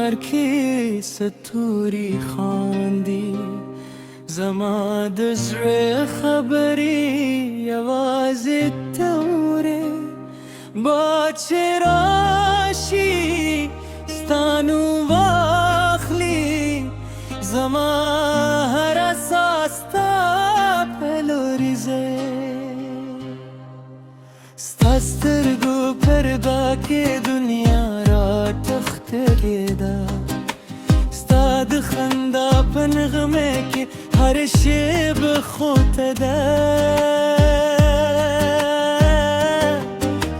یار کی ستوری خواندی زما د زړه خبرې یوازې توره باد چې راشي ستا نوم واخلي زما هر احساس ستا په لورې ځي ستا سترګو پرده کې دنیا را تښتلې ده ستا د خندا په نغمه کې هر شیبه خوته ده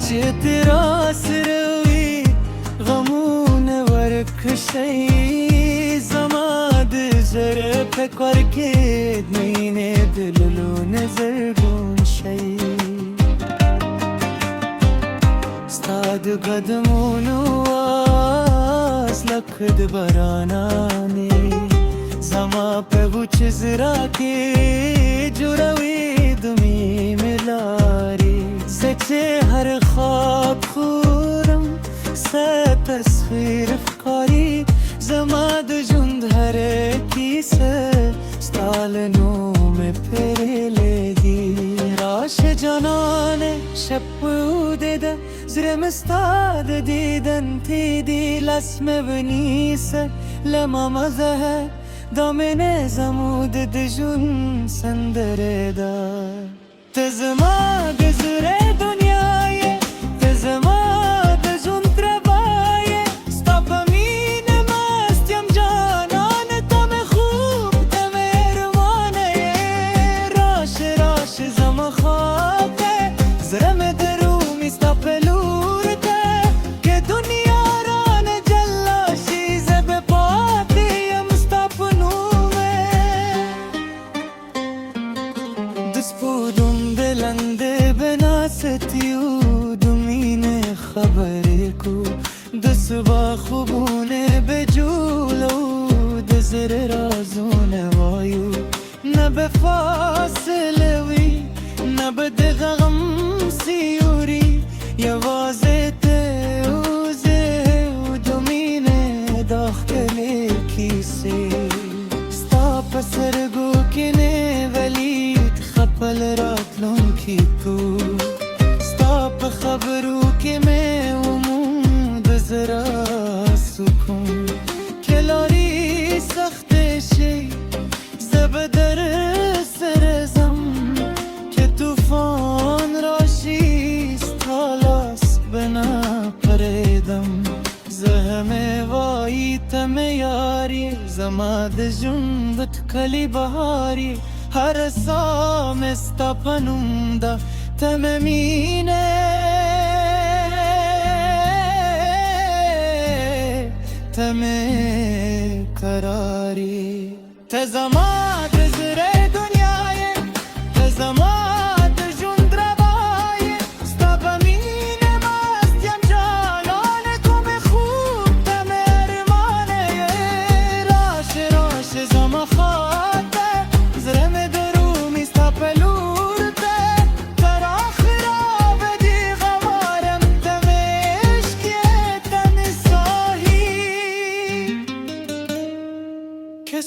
چې ته راسره وي غمونه ورکشئ زما د زړه په کور کې د مینې د لولونه زرغون شئ ستا د قدمونو آواز لکه د بارانانې زما په وچ زړه کې جوړوي د مینې لارې زه چې هر خواب خورم ستا تصویر ښکاري زما د ژوند هره کیسه ستا له نومه پیرلی دي راشه جانانه شب بوده زړه مې ستا د دیدن تیدي لاس مې ونیسه له ما مزه دا مینې زموږ د ژوند سندره ده ته زما د زړه دنیا یې ته زما د ژوند تربا یې ستا په مینه مست یم جانانه ته مې خوب ته مې ارمانه یې راشه راشه زما خواب دی زړه مې درومي ستا په لور ته که دنیا رانه جلا شي زه به پاتې یم ستا په نومه د سپودم د لندې به ناست یو د مینې خبرې کو د صبح خوبونه به جوړو د زړه رازونه وایو نه به فاصله وي نه به د غم سیوري یوازې ته او زه او د مینې دا ښکلې کیسې ستا په سترګو کې نه ولید خپل راتلونکي کور ستا په خبرو کې مې وموند د زړه سکون که لارې سختې شي زه به در سره ځم که طوفان راشي ستا لاس به نه پرېږدم زه همې وایي ته مې یار یې زما د ژوند ښکلې بهار یې هره ساه مې ستا په نوم ده ته مې مینې ته مې قرار یې ته زما د زړه دنیا یې ته زما د ژوند ربا یې ستا په مینه مست یم جانانه کومې خوب ته مې ارمانه یې راشه راشه زما خواب دی زړه مې درومي ستا په لور ته تر آخره ابدي غوارم ته مې عشق یې ته مې ساحل که